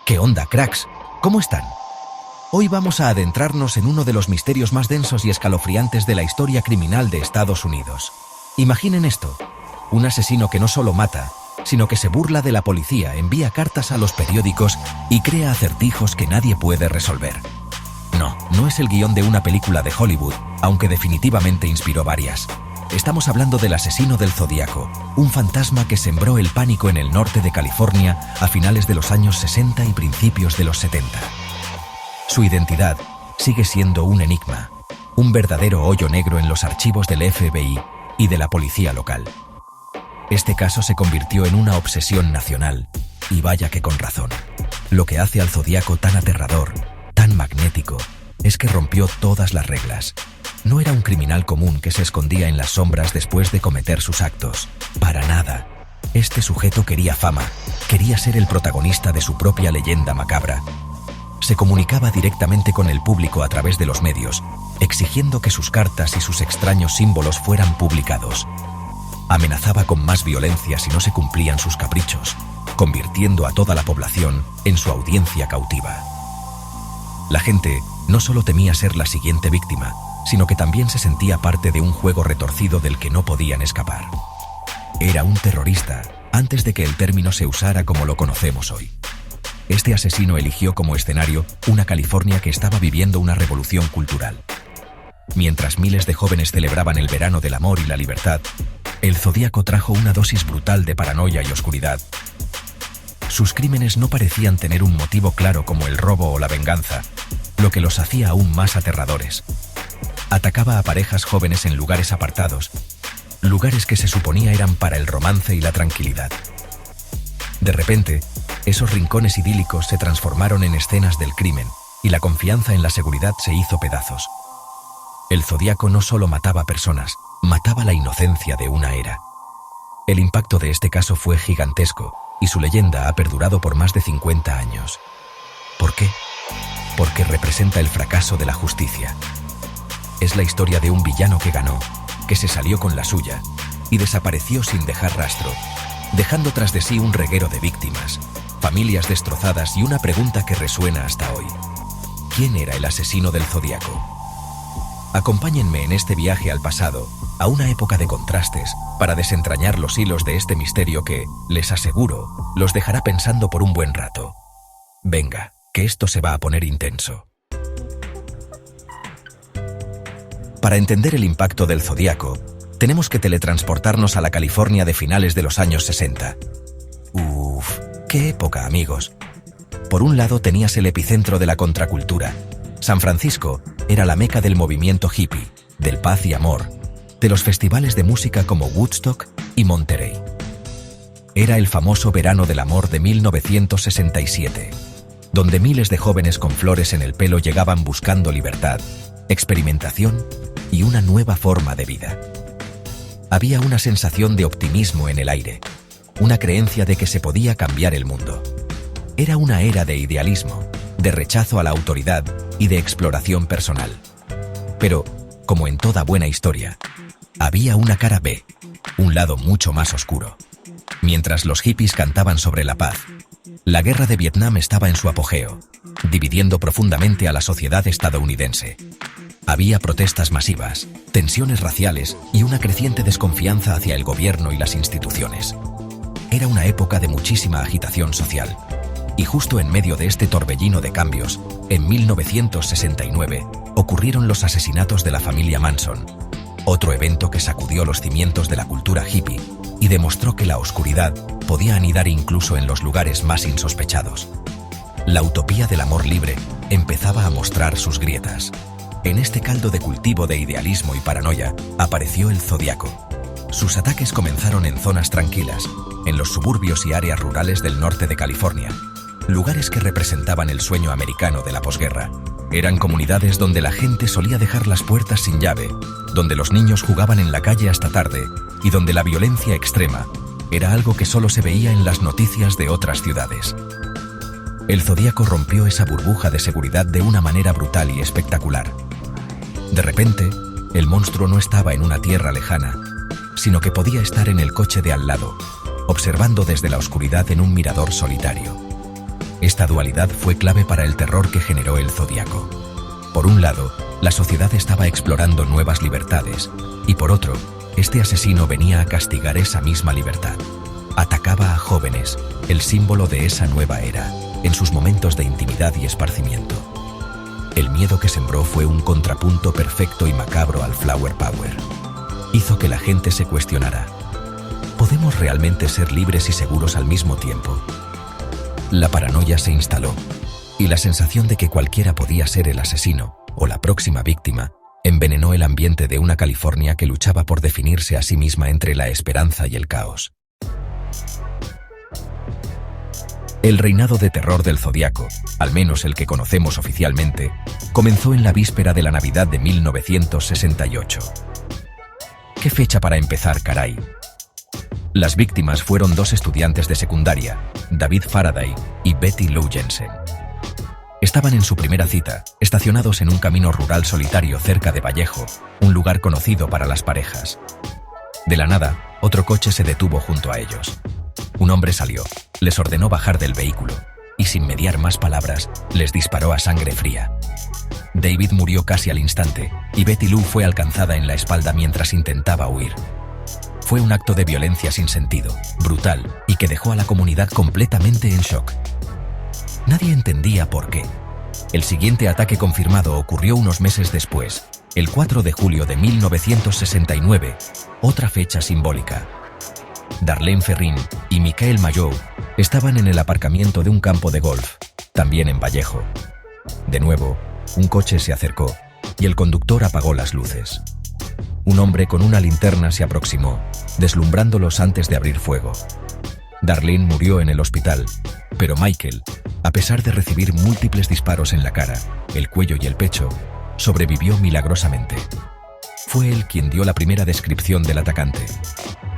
¿Qué onda, cracks? ¿Cómo están? Hoy vamos a adentrarnos en uno de los misterios más densos y escalofriantes de la historia criminal de Estados Unidos. Imaginen esto: un asesino que no solo mata, sino que se burla de la policía, envía cartas a los periódicos y crea acertijos que nadie puede resolver. No es el guión de una película de Hollywood, aunque definitivamente inspiró varias. Estamos hablando del asesino del Zodíaco, un fantasma que sembró el pánico en el norte de California a finales de los años 60 y principios de los 70. Su identidad sigue siendo un enigma, un verdadero hoyo negro en los archivos del FBI y de la policía local. Este caso se convirtió en una obsesión nacional, y vaya que con razón. Lo que hace al Zodíaco tan aterrador, tan magnético, es que rompió todas las reglas. No era un criminal común que se escondía en las sombras después de cometer sus actos. Para nada. Este sujeto quería fama, quería ser el protagonista de su propia leyenda macabra. Se comunicaba directamente con el público a través de los medios, exigiendo que sus cartas y sus extraños símbolos fueran publicados. Amenazaba con más violencia si no se cumplían sus caprichos, convirtiendo a toda la población en su audiencia cautiva. La gente no solo temía ser la siguiente víctima, sino que también se sentía parte de un juego retorcido del que no podían escapar. Era un terrorista antes de que el término se usara como lo conocemos hoy. Este asesino eligió como escenario una California que estaba viviendo una revolución cultural. Mientras miles de jóvenes celebraban el verano del amor y la libertad, el Zodíaco trajo una dosis brutal de paranoia y oscuridad. Sus crímenes no parecían tener un motivo claro como el robo o la venganza, lo que los hacía aún más aterradores. Atacaba a parejas jóvenes en lugares apartados, lugares que se suponía eran para el romance y la tranquilidad. De repente, esos rincones idílicos se transformaron en escenas del crimen y la confianza en la seguridad se hizo pedazos. El Zodíaco no solo mataba personas, mataba la inocencia de una era. El impacto de este caso fue gigantesco y su leyenda ha perdurado por más de 50 años. ¿Por qué? Porque representa el fracaso de la justicia. Es la historia de un villano que ganó, que se salió con la suya y desapareció sin dejar rastro, dejando tras de sí un reguero de víctimas, familias destrozadas y una pregunta que resuena hasta hoy: ¿quién era el asesino del Zodíaco? Acompáñenme en este viaje al pasado, a una época de contrastes, para desentrañar los hilos de este misterio que, les aseguro, los dejará pensando por un buen rato. Venga, que esto se va a poner intenso. Para entender el impacto del Zodíaco, tenemos que teletransportarnos a la California de finales de los años 60. Uf, qué época, amigos. Por un lado tenías el epicentro de la contracultura. San Francisco era la meca del movimiento hippie, del paz y amor, de los festivales de música como Woodstock y Monterey. Era el famoso verano del amor de 1967, donde miles de jóvenes con flores en el pelo llegaban buscando libertad, experimentación y una nueva forma de vida. Había una sensación de optimismo en el aire, una creencia de que se podía cambiar el mundo. Era una era de idealismo, de rechazo a la autoridad y de exploración personal. Pero, como en toda buena historia, había una cara B, un lado mucho más oscuro. Mientras los hippies cantaban sobre la paz, la guerra de Vietnam estaba en su apogeo, dividiendo profundamente a la sociedad estadounidense. Había protestas masivas, tensiones raciales y una creciente desconfianza hacia el gobierno y las instituciones. Era una época de muchísima agitación social. Y justo en medio de este torbellino de cambios, en 1969, ocurrieron los asesinatos de la familia Manson, otro evento que sacudió los cimientos de la cultura hippie y demostró que la oscuridad podía anidar incluso en los lugares más insospechados. La utopía del amor libre empezaba a mostrar sus grietas. En este caldo de cultivo de idealismo y paranoia apareció el Zodíaco. Sus ataques comenzaron en zonas tranquilas, en los suburbios y áreas rurales del norte de California, lugares que representaban el sueño americano de la posguerra. Eran comunidades donde la gente solía dejar las puertas sin llave, donde los niños jugaban en la calle hasta tarde y donde la violencia extrema era algo que solo se veía en las noticias de otras ciudades. El Zodíaco rompió esa burbuja de seguridad de una manera brutal y espectacular. De repente, el monstruo no estaba en una tierra lejana, sino que podía estar en el coche de al lado, observando desde la oscuridad en un mirador solitario. Esta dualidad fue clave para el terror que generó el Zodíaco. Por un lado, la sociedad estaba explorando nuevas libertades, y por otro, este asesino venía a castigar esa misma libertad. Atacaba a jóvenes, el símbolo de esa nueva era, en sus momentos de intimidad y esparcimiento. El miedo que sembró fue un contrapunto perfecto y macabro al Flower Power. Hizo que la gente se cuestionara: ¿podemos realmente ser libres y seguros al mismo tiempo? La paranoia se instaló, y la sensación de que cualquiera podía ser el asesino o la próxima víctima envenenó el ambiente de una California que luchaba por definirse a sí misma entre la esperanza y el caos. El reinado de terror del Zodíaco, al menos el que conocemos oficialmente, comenzó en la víspera de la Navidad de 1968. ¿Qué fecha para empezar, caray? Las víctimas fueron 2 estudiantes de secundaria, David Faraday y Betty Lou Jensen. Estaban en su primera cita, estacionados en un camino rural solitario cerca de Vallejo, un lugar conocido para las parejas. De la nada, otro coche se detuvo junto a ellos. Un hombre salió, les ordenó bajar del vehículo y, sin mediar más palabras, les disparó a sangre fría. David murió casi al instante y Betty Lou fue alcanzada en la espalda mientras intentaba huir. Fue un acto de violencia sin sentido, brutal y que dejó a la comunidad completamente en shock. Nadie entendía por qué. El siguiente ataque confirmado ocurrió unos meses después, el 4 de julio de 1969, otra fecha simbólica. Darlene Ferrin y Michael Mayow estaban en el aparcamiento de un campo de golf, también en Vallejo. De nuevo, un coche se acercó y el conductor apagó las luces. Un hombre con una linterna se aproximó, deslumbrándolos antes de abrir fuego. Darlene murió en el hospital, pero Michael, a pesar de recibir múltiples disparos en la cara, el cuello y el pecho, sobrevivió milagrosamente. Fue él quien dio la primera descripción del atacante.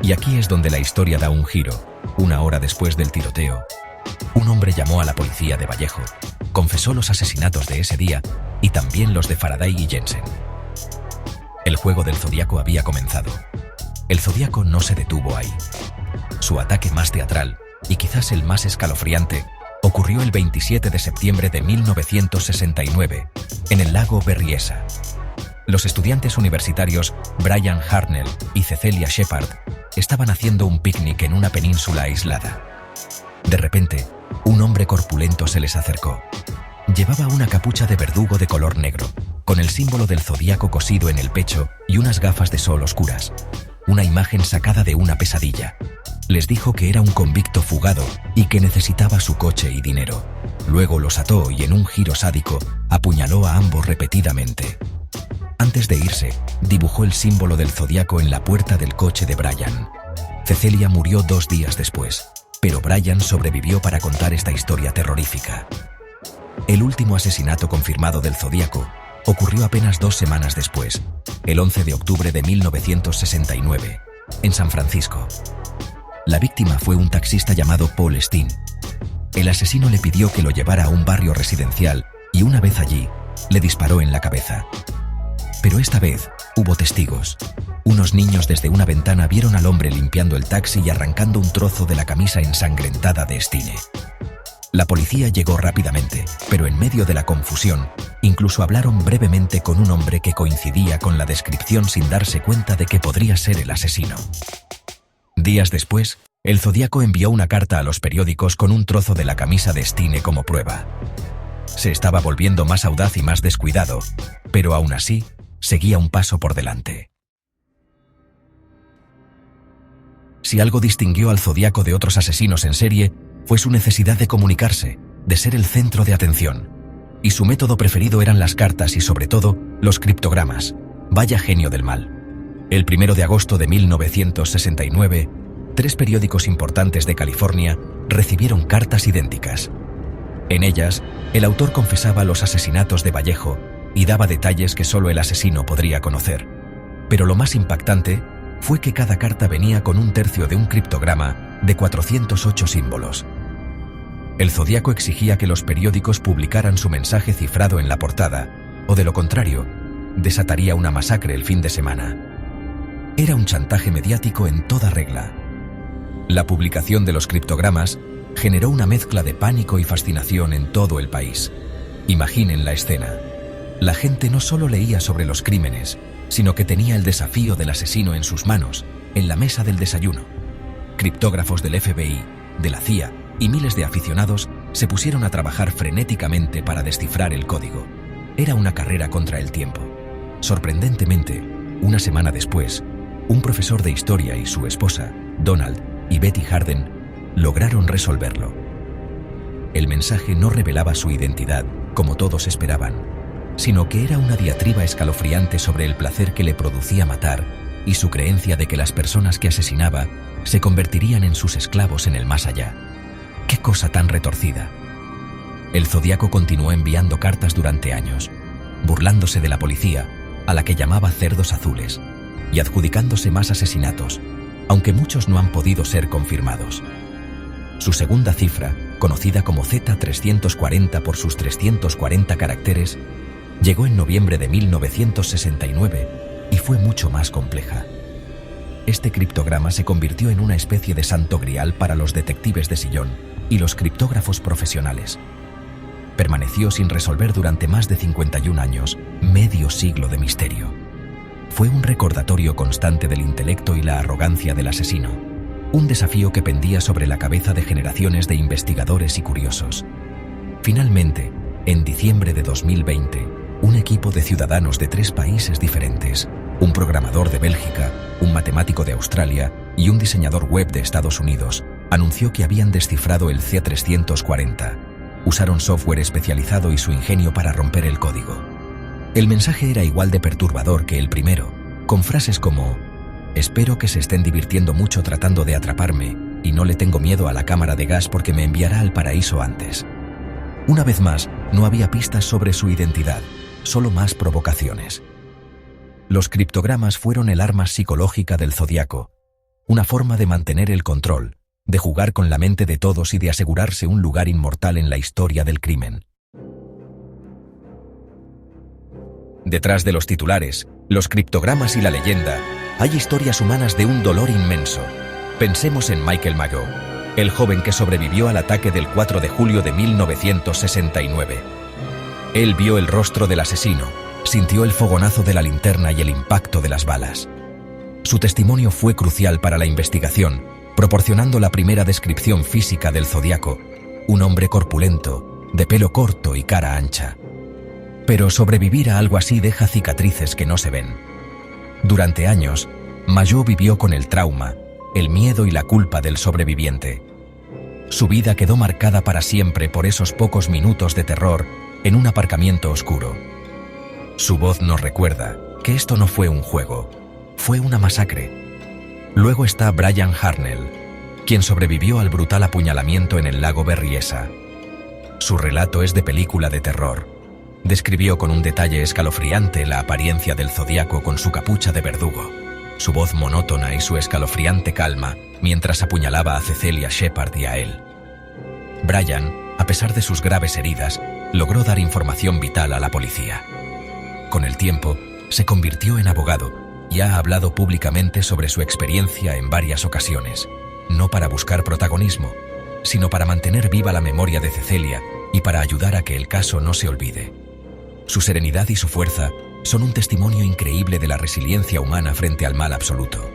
Y aquí es donde la historia da un giro. 1 hora después del tiroteo, un hombre llamó a la policía de Vallejo, confesó los asesinatos de ese día y también los de Faraday y Jensen. El juego del Zodíaco había comenzado. El Zodíaco no se detuvo ahí. Su ataque más teatral, y quizás el más escalofriante, ocurrió el 27 de septiembre de 1969, en el lago Berryessa. Los estudiantes universitarios Brian Hartnell y Cecelia Shepard estaban haciendo un picnic en una península aislada. De repente, un hombre corpulento se les acercó. Llevaba una capucha de verdugo de color negro, con el símbolo del Zodíaco cosido en el pecho y unas gafas de sol oscuras. Una imagen sacada de una pesadilla. Les dijo que era un convicto fugado y que necesitaba su coche y dinero. Luego los ató y, en un giro sádico, apuñaló a ambos repetidamente. Antes de irse, dibujó el símbolo del Zodíaco en la puerta del coche de Brian. Cecelia murió 2 días después, pero Brian sobrevivió para contar esta historia terrorífica. El último asesinato confirmado del Zodíaco ocurrió apenas 2 semanas después, el 11 de octubre de 1969, en San Francisco. La víctima fue un taxista llamado Paul Steen. El asesino le pidió que lo llevara a un barrio residencial y, una vez allí, le disparó en la cabeza. Pero esta vez hubo testigos. Unos niños desde una ventana vieron al hombre limpiando el taxi y arrancando un trozo de la camisa ensangrentada de Steen. La policía llegó rápidamente, pero en medio de la confusión, incluso hablaron brevemente con un hombre que coincidía con la descripción sin darse cuenta de que podría ser el asesino. Días después, el Zodíaco envió una carta a los periódicos con un trozo de la camisa de Steen como prueba. Se estaba volviendo más audaz y más descuidado, pero aún así, seguía un paso por delante. Si algo distinguió al Zodíaco de otros asesinos en serie, fue su necesidad de comunicarse, de ser el centro de atención. Y su método preferido eran las cartas y, sobre todo, los criptogramas. Vaya genio del mal. El 1 de agosto de 1969, 3 periódicos importantes de California recibieron cartas idénticas. En ellas, el autor confesaba los asesinatos de Vallejo y daba detalles que solo el asesino podría conocer. Pero lo más impactante fue que cada carta venía con 1/3 de un criptograma de 408 símbolos. El Zodíaco exigía que los periódicos publicaran su mensaje cifrado en la portada, o de lo contrario, desataría una masacre el fin de semana. Era un chantaje mediático en toda regla. La publicación de los criptogramas generó una mezcla de pánico y fascinación en todo el país. Imaginen la escena. La gente no solo leía sobre los crímenes, sino que tenía el desafío del asesino en sus manos, en la mesa del desayuno. Criptógrafos del FBI, de la CIA y miles de aficionados se pusieron a trabajar frenéticamente para descifrar el código. Era una carrera contra el tiempo. Sorprendentemente, una semana después, un profesor de historia y su esposa, Donald y Betty Harden, lograron resolverlo. El mensaje no revelaba su identidad, como todos esperaban, sino que era una diatriba escalofriante sobre el placer que le producía matar y su creencia de que las personas que asesinaba se convertirían en sus esclavos en el más allá. ¡Qué cosa tan retorcida! El Zodíaco continuó enviando cartas durante años, burlándose de la policía, a la que llamaba cerdos azules, y adjudicándose más asesinatos, aunque muchos no han podido ser confirmados. Su segunda cifra, conocida como Z340 por sus 340 caracteres, llegó en noviembre de 1969 y fue mucho más compleja. Este criptograma se convirtió en una especie de santo grial para los detectives de sillón y los criptógrafos profesionales. Permaneció sin resolver durante más de 51 años, medio siglo de misterio. Fue un recordatorio constante del intelecto y la arrogancia del asesino, un desafío que pendía sobre la cabeza de generaciones de investigadores y curiosos. Finalmente, en diciembre de 2020, un equipo de ciudadanos de 3 países diferentes, un programador de Bélgica, un matemático de Australia y un diseñador web de Estados Unidos, anunció que habían descifrado el Z340. Usaron software especializado y su ingenio para romper el código. El mensaje era igual de perturbador que el primero, con frases como: «Espero que se estén divirtiendo mucho tratando de atraparme y no le tengo miedo a la cámara de gas porque me enviará al paraíso antes». Una vez más, no había pistas sobre su identidad, solo más provocaciones. Los criptogramas fueron el arma psicológica del Zodíaco, una forma de mantener el control, de jugar con la mente de todos y de asegurarse un lugar inmortal en la historia del crimen. Detrás de los titulares, los criptogramas y la leyenda, hay historias humanas de un dolor inmenso. Pensemos en Michael Mageau, el joven que sobrevivió al ataque del 4 de julio de 1969. Él vio el rostro del asesino, sintió el fogonazo de la linterna y el impacto de las balas. Su testimonio fue crucial para la investigación, proporcionando la primera descripción física del Zodíaco, un hombre corpulento, de pelo corto y cara ancha. Pero sobrevivir a algo así deja cicatrices que no se ven. Durante años, Mageau vivió con el trauma, el miedo y la culpa del sobreviviente. Su vida quedó marcada para siempre por esos pocos minutos de terror en un aparcamiento oscuro. Su voz nos recuerda que esto no fue un juego, fue una masacre. Luego está Brian Harnell, quien sobrevivió al brutal apuñalamiento en el lago Berryessa. Su relato es de película de terror. Describió con un detalle escalofriante la apariencia del Zodíaco con su capucha de verdugo, su voz monótona y su escalofriante calma mientras apuñalaba a Cecelia Shepard y a él. Brian, a pesar de sus graves heridas, logró dar información vital a la policía. Con el tiempo, se convirtió en abogado y ha hablado públicamente sobre su experiencia en varias ocasiones, no para buscar protagonismo, sino para mantener viva la memoria de Cecelia y para ayudar a que el caso no se olvide. Su serenidad y su fuerza son un testimonio increíble de la resiliencia humana frente al mal absoluto.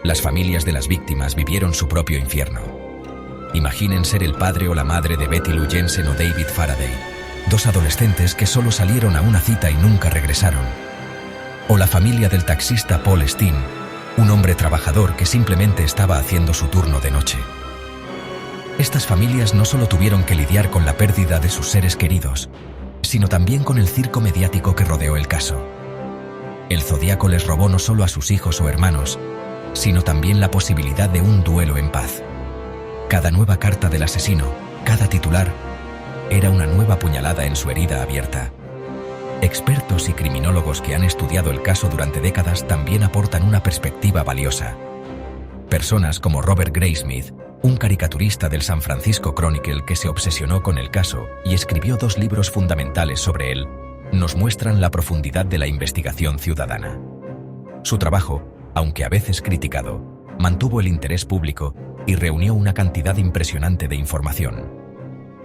Las familias de las víctimas vivieron su propio infierno. Imaginen ser el padre o la madre de Betty Lou Jensen o David Faraday, 2 adolescentes que solo salieron a una cita y nunca regresaron. O la familia del taxista Paul Steen, un hombre trabajador que simplemente estaba haciendo su turno de noche. Estas familias no solo tuvieron que lidiar con la pérdida de sus seres queridos, sino también con el circo mediático que rodeó el caso. El Zodíaco les robó no solo a sus hijos o hermanos, sino también la posibilidad de un duelo en paz. Cada nueva carta del asesino, cada titular, era una nueva puñalada en su herida abierta. Expertos y criminólogos que han estudiado el caso durante décadas también aportan una perspectiva valiosa. Personas como Robert Graysmith, un caricaturista del San Francisco Chronicle que se obsesionó con el caso y escribió 2 libros fundamentales sobre él, nos muestran la profundidad de la investigación ciudadana. Su trabajo, aunque a veces criticado, mantuvo el interés público y reunió una cantidad impresionante de información.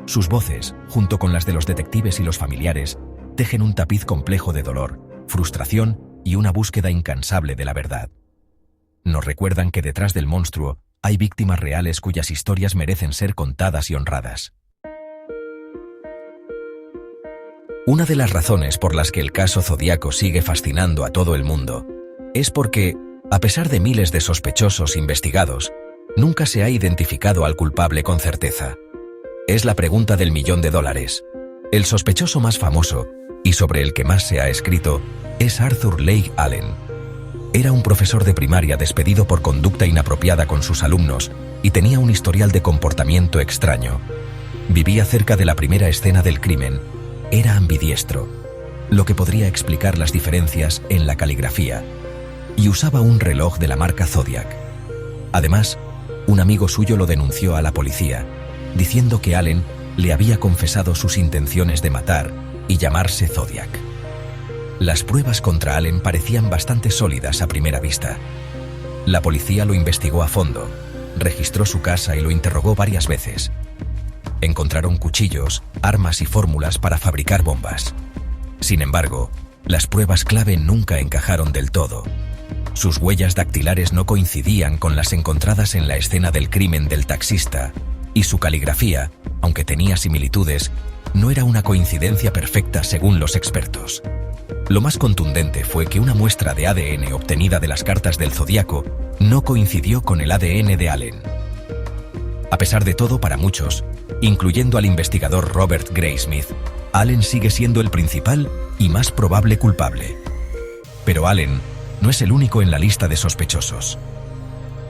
Sus voces, junto con las de los detectives y los familiares, tejen un tapiz complejo de dolor, frustración y una búsqueda incansable de la verdad. Nos recuerdan que detrás del monstruo hay víctimas reales cuyas historias merecen ser contadas y honradas. Una de las razones por las que el caso Zodíaco sigue fascinando a todo el mundo es porque, a pesar de miles de sospechosos investigados, nunca se ha identificado al culpable con certeza. Es la pregunta del $1.000.000. El sospechoso más famoso, y sobre el que más se ha escrito, es Arthur Leigh Allen. Era un profesor de primaria despedido por conducta inapropiada con sus alumnos y tenía un historial de comportamiento extraño. Vivía cerca de la primera escena del crimen. Era ambidiestro, lo que podría explicar las diferencias en la caligrafía, y usaba un reloj de la marca Zodiac. Además, un amigo suyo lo denunció a la policía, diciendo que Allen le había confesado sus intenciones de matar y llamarse Zodiac. Las pruebas contra Allen parecían bastante sólidas a primera vista. La policía lo investigó a fondo, registró su casa y lo interrogó varias veces. Encontraron cuchillos, armas y fórmulas para fabricar bombas. Sin embargo, las pruebas clave nunca encajaron del todo. Sus huellas dactilares no coincidían con las encontradas en la escena del crimen del taxista, y su caligrafía, aunque tenía similitudes, no era una coincidencia perfecta según los expertos. Lo más contundente fue que una muestra de ADN obtenida de las cartas del Zodíaco no coincidió con el ADN de Allen. A pesar de todo, para muchos, incluyendo al investigador Robert Graysmith, Allen sigue siendo el principal y más probable culpable. Pero Allen no es el único en la lista de sospechosos.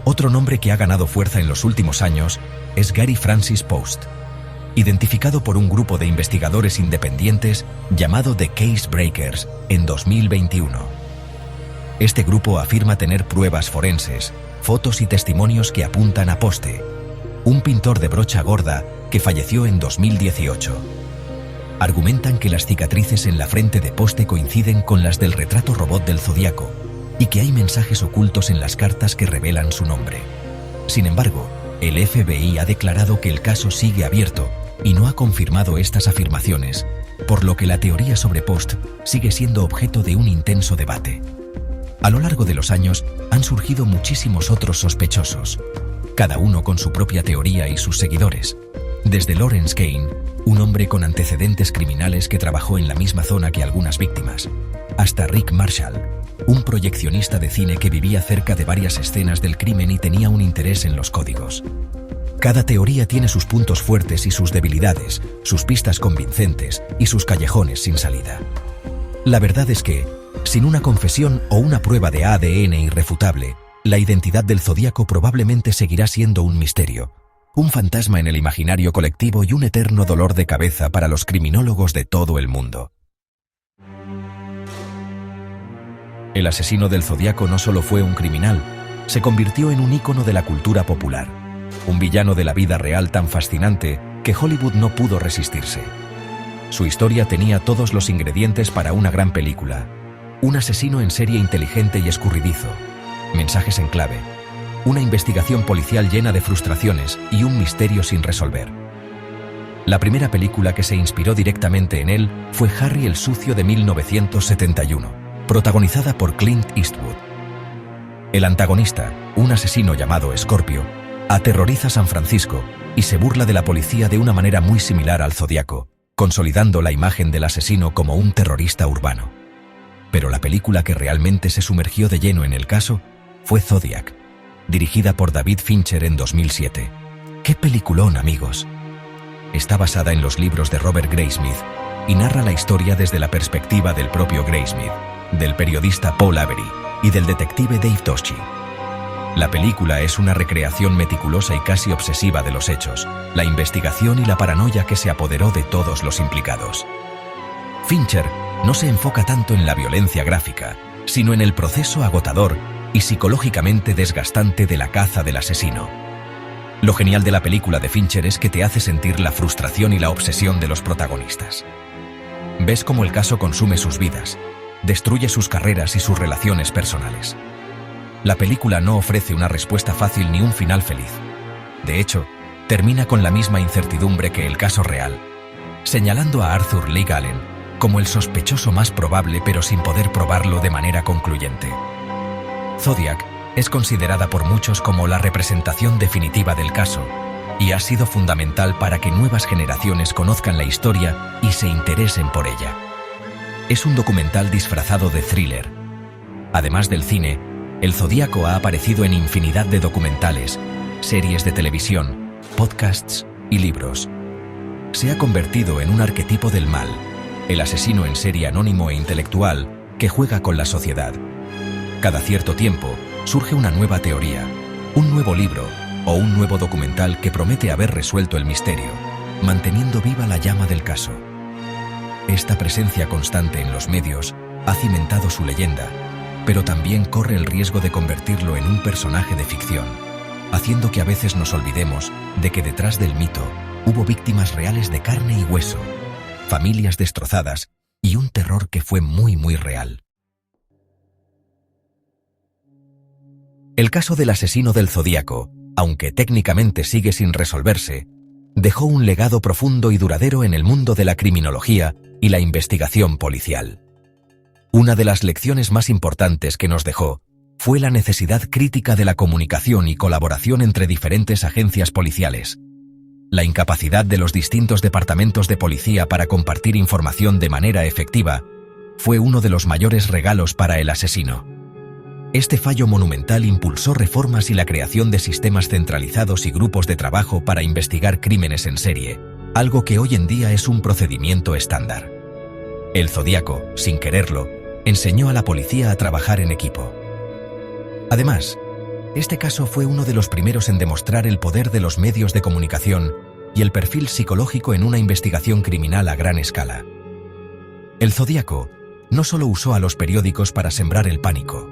Otro nombre que ha ganado fuerza en los últimos años es Gary Francis Post, identificado por un grupo de investigadores independientes llamado The Case Breakers en 2021. Este grupo afirma tener pruebas forenses, fotos y testimonios que apuntan a Poste, un pintor de brocha gorda que falleció en 2018. Argumentan que las cicatrices en la frente de Poste coinciden con las del retrato robot del Zodíaco y que hay mensajes ocultos en las cartas que revelan su nombre. Sin embargo, el FBI ha declarado que el caso sigue abierto y no ha confirmado estas afirmaciones, por lo que la teoría sobre Post sigue siendo objeto de un intenso debate. A lo largo de los años han surgido muchísimos otros sospechosos, cada uno con su propia teoría y sus seguidores. Desde Lawrence Kane, un hombre con antecedentes criminales que trabajó en la misma zona que algunas víctimas, hasta Rick Marshall, un proyeccionista de cine que vivía cerca de varias escenas del crimen y tenía un interés en los códigos. Cada teoría tiene sus puntos fuertes y sus debilidades, sus pistas convincentes y sus callejones sin salida. La verdad es que, sin una confesión o una prueba de ADN irrefutable, la identidad del Zodíaco probablemente seguirá siendo un misterio, un fantasma en el imaginario colectivo y un eterno dolor de cabeza para los criminólogos de todo el mundo. El asesino del Zodíaco no solo fue un criminal, se convirtió en un ícono de la cultura popular, un villano de la vida real tan fascinante que Hollywood no pudo resistirse. Su historia tenía todos los ingredientes para una gran película: un asesino en serie inteligente y escurridizo, mensajes en clave, una investigación policial llena de frustraciones y un misterio sin resolver. La primera película que se inspiró directamente en él fue Harry el Sucio de 1971, protagonizada por Clint Eastwood. El antagonista, un asesino llamado Scorpio, aterroriza San Francisco y se burla de la policía de una manera muy similar al Zodíaco, consolidando la imagen del asesino como un terrorista urbano. Pero la película que realmente se sumergió de lleno en el caso fue Zodiac, dirigida por David Fincher en 2007. ¡Qué peliculón, amigos! Está basada en los libros de Robert Graysmith y narra la historia desde la perspectiva del propio Graysmith, del periodista Paul Avery y del detective Dave Toschi. La película es una recreación meticulosa y casi obsesiva de los hechos, la investigación y la paranoia que se apoderó de todos los implicados. Fincher no se enfoca tanto en la violencia gráfica, sino en el proceso agotador y psicológicamente desgastante de la caza del asesino. Lo genial de la película de Fincher es que te hace sentir la frustración y la obsesión de los protagonistas. Ves cómo el caso consume sus vidas, destruye sus carreras y sus relaciones personales. La película no ofrece una respuesta fácil ni un final feliz, De hecho, termina con la misma incertidumbre que el caso real, señalando a Arthur Leigh Allen como el sospechoso más probable pero sin poder probarlo de manera concluyente. Zodiac es considerada por muchos como la representación definitiva del caso y ha sido fundamental para que nuevas generaciones conozcan la historia y se interesen por ella. Es un documental disfrazado de thriller. Además del cine, El Zodíaco ha aparecido en infinidad de documentales, series de televisión, podcasts y libros. Se ha convertido en un arquetipo del mal, el asesino en serie anónimo e intelectual que juega con la sociedad. Cada cierto tiempo surge una nueva teoría, un nuevo libro o un nuevo documental que promete haber resuelto el misterio, manteniendo viva la llama del caso. Esta presencia constante en los medios ha cimentado su leyenda, pero también corre el riesgo de convertirlo en un personaje de ficción, haciendo que a veces nos olvidemos de que detrás del mito hubo víctimas reales de carne y hueso, familias destrozadas y un terror que fue muy real. El caso del asesino del Zodíaco, aunque técnicamente sigue sin resolverse, dejó un legado profundo y duradero en el mundo de la criminología y la investigación policial. Una de las lecciones más importantes que nos dejó fue la necesidad crítica de la comunicación y colaboración entre diferentes agencias policiales. La incapacidad de los distintos departamentos de policía para compartir información de manera efectiva fue uno de los mayores regalos para el asesino. Este fallo monumental impulsó reformas y la creación de sistemas centralizados y grupos de trabajo para investigar crímenes en serie, algo que hoy en día es un procedimiento estándar. El Zodíaco, sin quererlo, enseñó a la policía a trabajar en equipo. Además, este caso fue uno de los primeros en demostrar el poder de los medios de comunicación y el perfil psicológico en una investigación criminal a gran escala. El Zodíaco no solo usó a los periódicos para sembrar el pánico,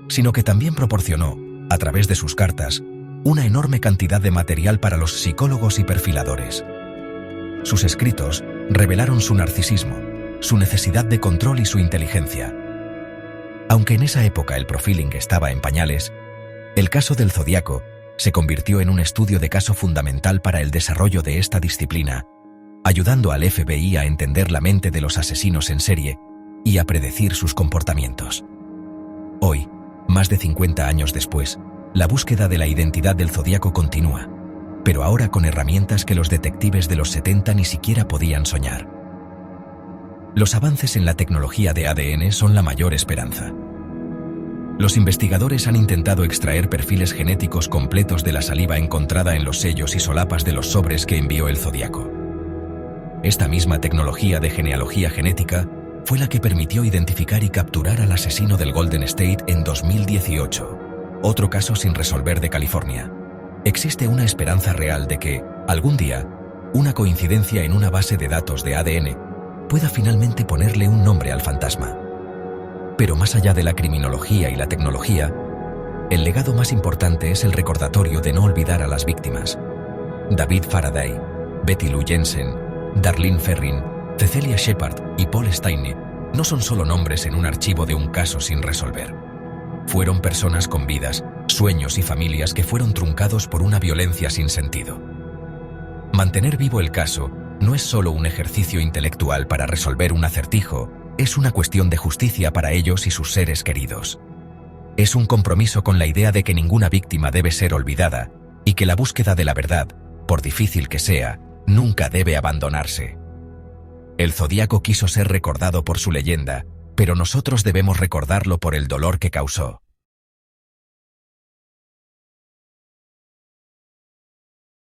sino que también proporcionó, a través de sus cartas, una enorme cantidad de material para los psicólogos y perfiladores. Sus escritos revelaron su narcisismo, su necesidad de control y su inteligencia. Aunque en esa época el profiling estaba en pañales, el caso del Zodíaco se convirtió en un estudio de caso fundamental para el desarrollo de esta disciplina, ayudando al FBI a entender la mente de los asesinos en serie y a predecir sus comportamientos. Hoy, más de 50 años después, la búsqueda de la identidad del Zodíaco continúa, pero ahora con herramientas que los detectives de los 70 ni siquiera podían soñar. Los avances en la tecnología de ADN son la mayor esperanza. Los investigadores han intentado extraer perfiles genéticos completos de la saliva encontrada en los sellos y solapas de los sobres que envió el Zodíaco. Esta misma tecnología de genealogía genética fue la que permitió identificar y capturar al asesino del Golden State en 2018, otro caso sin resolver de California. Existe una esperanza real de que, algún día, una coincidencia en una base de datos de ADN pueda finalmente ponerle un nombre al fantasma. Pero más allá de la criminología y la tecnología, el legado más importante es el recordatorio de no olvidar a las víctimas. David Faraday, Betty Lou Jensen, Darlene Ferrin, Cecelia Shepard y Paul Steinle no son solo nombres en un archivo de un caso sin resolver. Fueron personas con vidas, sueños y familias que fueron truncados por una violencia sin sentido. Mantener vivo el caso no es solo un ejercicio intelectual para resolver un acertijo, es una cuestión de justicia para ellos y sus seres queridos. Es un compromiso con la idea de que ninguna víctima debe ser olvidada y que la búsqueda de la verdad, por difícil que sea, nunca debe abandonarse. El Zodíaco quiso ser recordado por su leyenda, pero nosotros debemos recordarlo por el dolor que causó.